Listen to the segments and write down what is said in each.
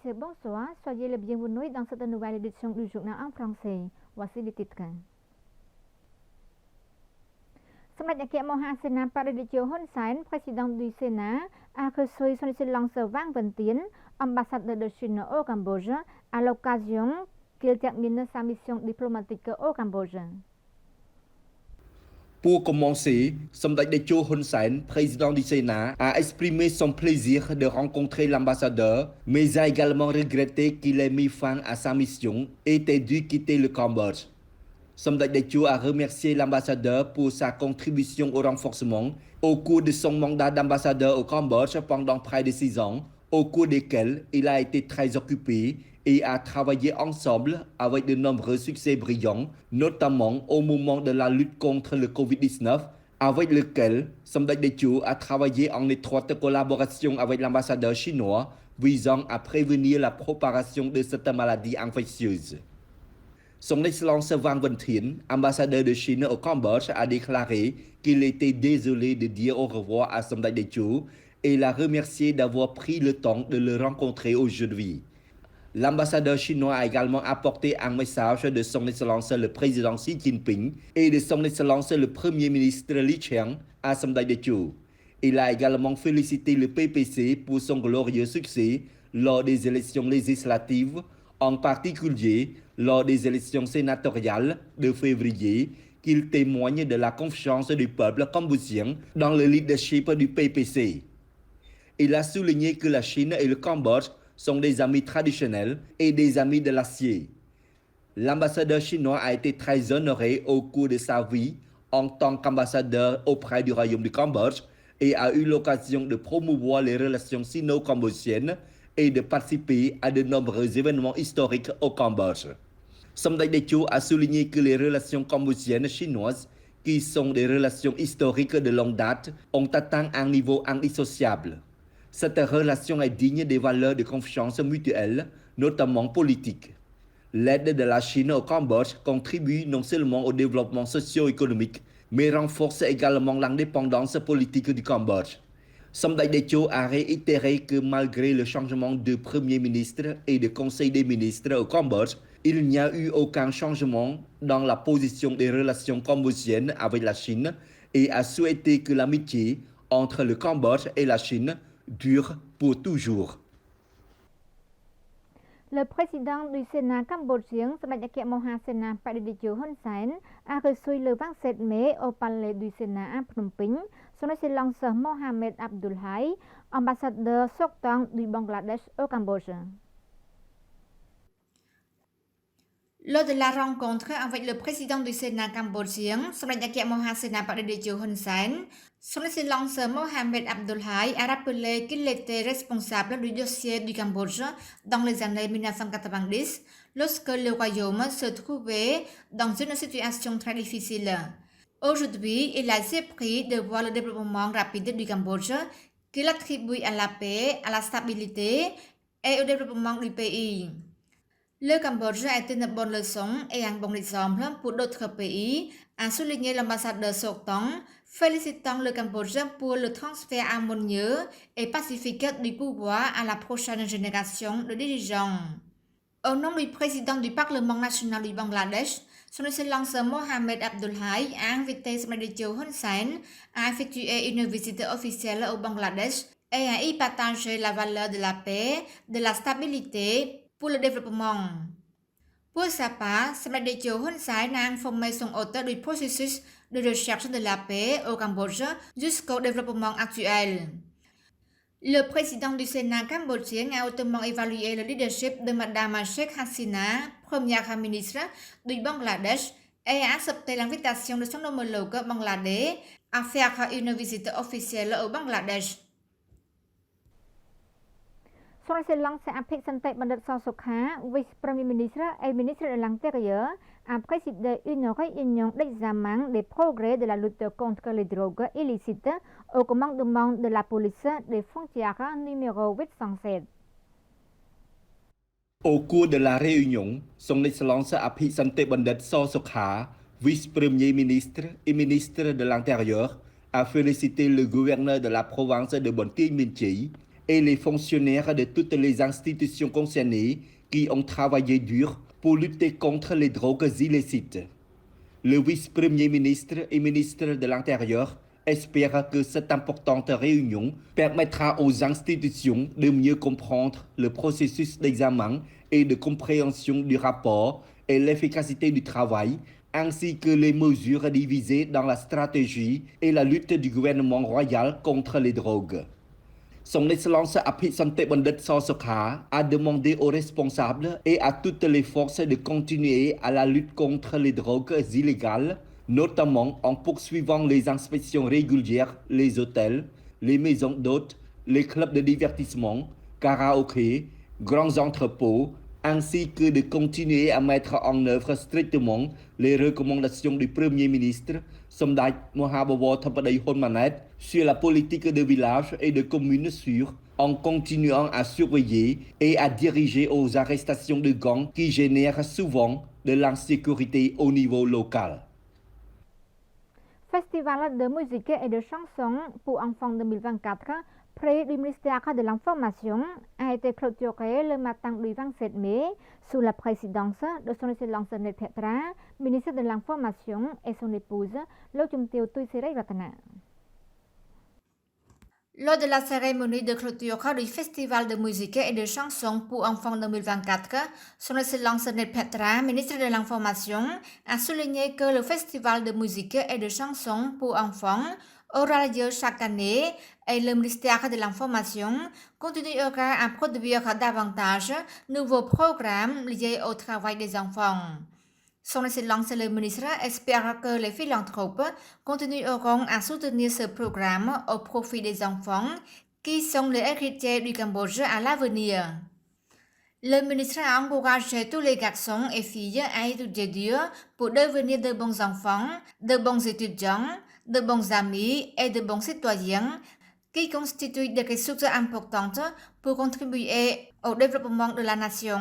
messieurs, bonsoir. Soyez les bienvenus dans cette nouvelle édition du journal en français. Voici les titres. សម្ដេចអគ្គមហាសេនាបតីតេជោហ៊ុនសែន président du Sénat a reçu son excellence Vang Văn Tiến, ambassadeur de Chine au Cambodge, à l'occasion qu'il termine sa mission diplomatique au Cambodge. Pour commencer, Samdech Techo Hun Sen, président du Sénat, a exprimé son plaisir de rencontrer l'ambassadeur, mais a également regretté qu'il ait mis fin à sa mission et ait dû quitter le Cambodge. Samdech Techo a remercié l'ambassadeur pour sa contribution au renforcement au cours de son mandat d'ambassadeur au Cambodge pendant près de 6 ans, au cours desquels il a été très occupé et a travaillé ensemble avec de nombreux succès brillants, notamment au moment de la lutte contre le Covid-19, avec lequel Samdech Techo a travaillé en étroite collaboration avec l'ambassadeur chinois visant à prévenir la propagation de cette maladie infectieuse. Son Excellence Vang Văn Tiến, ambassadeur de Chine au Cambodge, a déclaré qu'il était désolé de dire au revoir à Samdech Techo et l'a remercié d'avoir pris le temps de le rencontrer aujourd'hui. L'ambassadeur chinois a également apporté un message de son Excellence le président Xi Jinping et de son Excellence le Premier ministre Li Qiang à Samdech Techo. Il a également félicité le PPC pour son glorieux succès lors des élections législatives, en particulier lors des élections sénatoriales de février, qu'il témoigne de la confiance du peuple cambodgien dans le leadership du PPC. Il a souligné que la Chine et le Cambodge sont des amis traditionnels et des amis de l'acier. L'ambassadeur chinois a été très honoré au cours de sa vie en tant qu'ambassadeur auprès du Royaume du Cambodge et a eu l'occasion de promouvoir les relations sino-cambodgiennes et de participer à de nombreux événements historiques au Cambodge. Samdech Techo a souligné que les relations cambodgiennes chinoises, qui sont des relations historiques de longue date, ont atteint un niveau indissociable. Cette relation est digne des valeurs de confiance mutuelle, notamment politique. L'aide de la Chine au Cambodge contribue non seulement au développement socio-économique, mais renforce également l'indépendance politique du Cambodge. Samdech Techo a réitéré que malgré le changement de Premier ministre et de Conseil des ministres au Cambodge, il n'y a eu aucun changement dans la position des relations cambodgiennes avec la Chine et a souhaité que l'amitié entre le Cambodge et la Chine dure pour toujours. Le président du Sénat cambodgien, Samdechអគ្គមហាសេនាបតីតេជោហ៊ុនសែន a reçu le 27 mai au palais du Sénat à Phnom Penh son Excellence Mohamed Abdul Hai, ambassadeur sortant du Bangladesh au Cambodge. Lors de la rencontre avec le président du Sénat cambodgien, Samdechអគ្គមហាសេនាបតីតេជោហ៊ុនសែន, son Excellence Mohamed Abdul Hai a rappelé qu'il était responsable du dossier du Cambodge dans les années 1990, lorsque le royaume se trouvait dans une situation très difficile. Aujourd'hui, il a été pris de voir le développement rapide du Cambodge, qu'il attribue à la paix, à la stabilité et au développement du pays. Le Cambodge a été une bonne leçon et un bon exemple pour d'autres pays, a souligné l'ambassadeur sortant, félicitant le Cambodge pour le transfert harmonieux et pacifique du pouvoir à la prochaine génération de dirigeants. Au nom du président du Parlement national du Bangladesh, son Excellence Mohamed Abdul Hai a invité Samdech Techo Hun Sen à effectuer une visite officielle au Bangladesh et à y partager la valeur de la paix, de la stabilité pour le développement. Pour sa part, Samdech Techo Hun Sen a informé son hôte du processus de recherche de la paix au Cambodge jusqu'au développement actuel. Le président du Sénat cambodgien a hautement évalué le leadership de Madame Sheikh Hasina, première ministre du Bangladesh, et a accepté l'invitation de son homologue bangladais à faire une visite officielle au Bangladesh. Son Excellence Aphik Santech Bandit Sosokha, vice-premier ministre et ministre de l'Intérieur, a présidé une réunion d'examen des progrès de la lutte contre les drogues illicites au commandement de la police des frontières numéro 807. Au cours de la réunion, son Excellence Aphik Santech Bandit Sosokha, vice-premier ministre et ministre de l'Intérieur, a félicité le gouverneur de la province de Bon Thi Minh Chie et les fonctionnaires de toutes les institutions concernées qui ont travaillé dur pour lutter contre les drogues illicites. Le vice-premier ministre et ministre de l'Intérieur espère que cette importante réunion permettra aux institutions de mieux comprendre le processus d'examen et de compréhension du rapport et l'efficacité du travail, ainsi que les mesures divisées dans la stratégie et la lutte du gouvernement royal contre les drogues. Son Excellence Aphisante Bandit Sosokha a demandé aux responsables et à toutes les forces de continuer à la lutte contre les drogues illégales, notamment en poursuivant les inspections régulières, les hôtels, les maisons d'hôtes, les clubs de divertissement, karaokés, grands entrepôts, ainsi que de continuer à mettre en œuvre strictement les recommandations du Premier ministre, Somdach Mahabawar Thapadei Hun Manet, sur la politique de village et de communes sûres, en continuant à surveiller et à diriger aux arrestations de gangs qui génèrent souvent de l'insécurité au niveau local. Festival de musique et de chansons pour enfants 2024, près du ministère de l'Information, a été clôturé le matin du 27 mai sous la présidence de son Excellence Net Petra, ministre de l'Information, et son épouse, Lochumteo Tuisirei Ratana. Lors de la cérémonie de clôture du Festival de musique et de chansons pour enfants 2024, son Excellence Net Petra, ministre de l'Information, a souligné que le Festival de musique et de chansons pour enfants aura lieu chaque année et le ministère de l'Information continuera à produire davantage de nouveaux programmes liés au travail des enfants. Son Excellence le ministre espère que les philanthropes continueront à soutenir ce programme au profit des enfants qui sont les héritiers du Cambodge à l'avenir. Le ministre a encouragé tous les garçons et filles à étudier dur pour devenir de bons enfants, de bons étudiants, de bons amis et de bons citoyens qui constituent des ressources importantes pour contribuer au développement de la nation.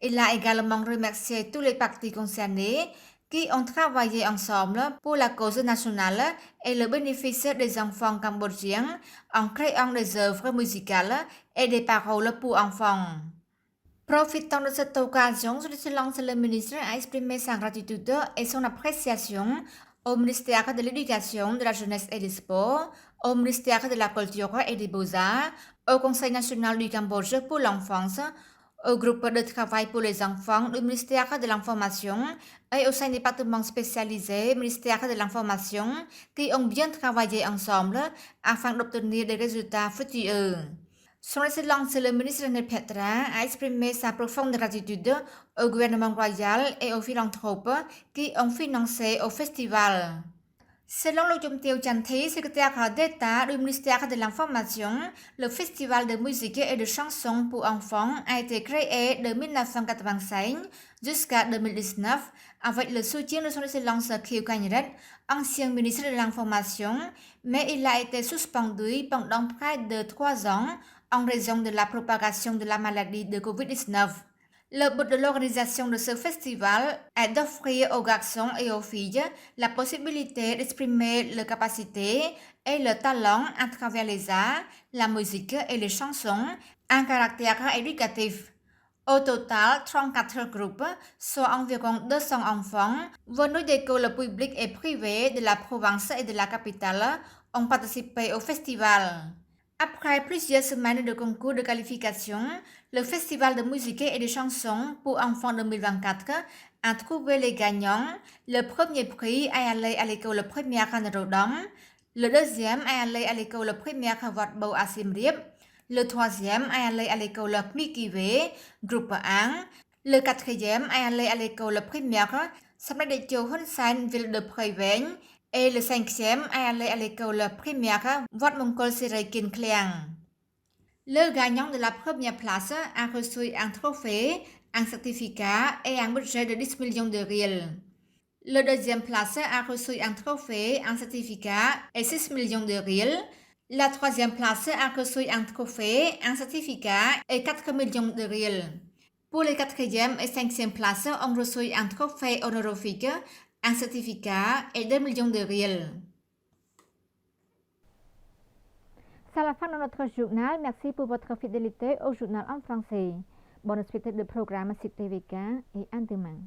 Il a également remercié tous les partis concernés qui ont travaillé ensemble pour la cause nationale et le bénéfice des enfants cambodgiens en créant des œuvres musicales et des paroles pour enfants. Profitant de cette occasion, son Excellence le ministre a exprimé sa gratitude et son appréciation au ministère de l'Éducation, de la Jeunesse et des Sports, au ministère de la Culture et des Beaux-Arts, au Conseil national du Cambodge pour l'enfance, au groupe de travail pour les enfants du ministère de l'Information et au 5 départements spécialisés ministère de l'Information qui ont bien travaillé ensemble afin d'obtenir des résultats fructueux. Son Excellence le ministre Net Petra a exprimé sa profonde gratitude au gouvernement royal et aux philanthropes qui ont financé au festival. Selon Lochumteo Chanthi, secrétaire d'État du ministère de l'Information, le festival de musique et de chansons pour enfants a été créé de 1985 jusqu'à 2019 avec le soutien de son Excellence Khieu Kanyaret, ancien ministre de l'Information, mais il a été suspendu pendant près de 3 ans en raison de la propagation de la maladie de Covid-19. Le but de l'organisation de ce festival est d'offrir aux garçons et aux filles la possibilité d'exprimer leurs capacités et leurs talents à travers les arts, la musique et les chansons, un caractère éducatif. Au total, 34 groupes, soit environ 200 enfants, venus d'écoles publiques et privées de la province et de la capitale, ont participé au festival. Après plusieurs semaines de concours de qualification, le Festival de musique et de chansons pour enfants 2024 a trouvé les gagnants. Le premier prix est allé à l'école primaire Rodom, le deuxième est allé à l'école primaire Wat Bo à Siem Reap, le troisième est allé à l'école Mikive, groupe 1, le quatrième est allé à l'école primaire Samdech Hun Sen, ville de Prey et le cinquième est allé à l'école primaire Wat Mongkol Sirei Kin Kliang. Le gagnant de la première place a reçu un trophée, un certificat et un budget de 10 millions de riels. Le deuxième place a reçu un trophée, un certificat et 6 millions de riels. La troisième place a reçu un trophée, un certificat et 4 millions de riels. Pour les quatrième et cinquième places, on reçu un trophée honorifique, un certificat et 2 millions de riels. C'est la fin de notre journal. Merci pour votre fidélité au journal en français. Bonne suite de programme sur TVK et à demain.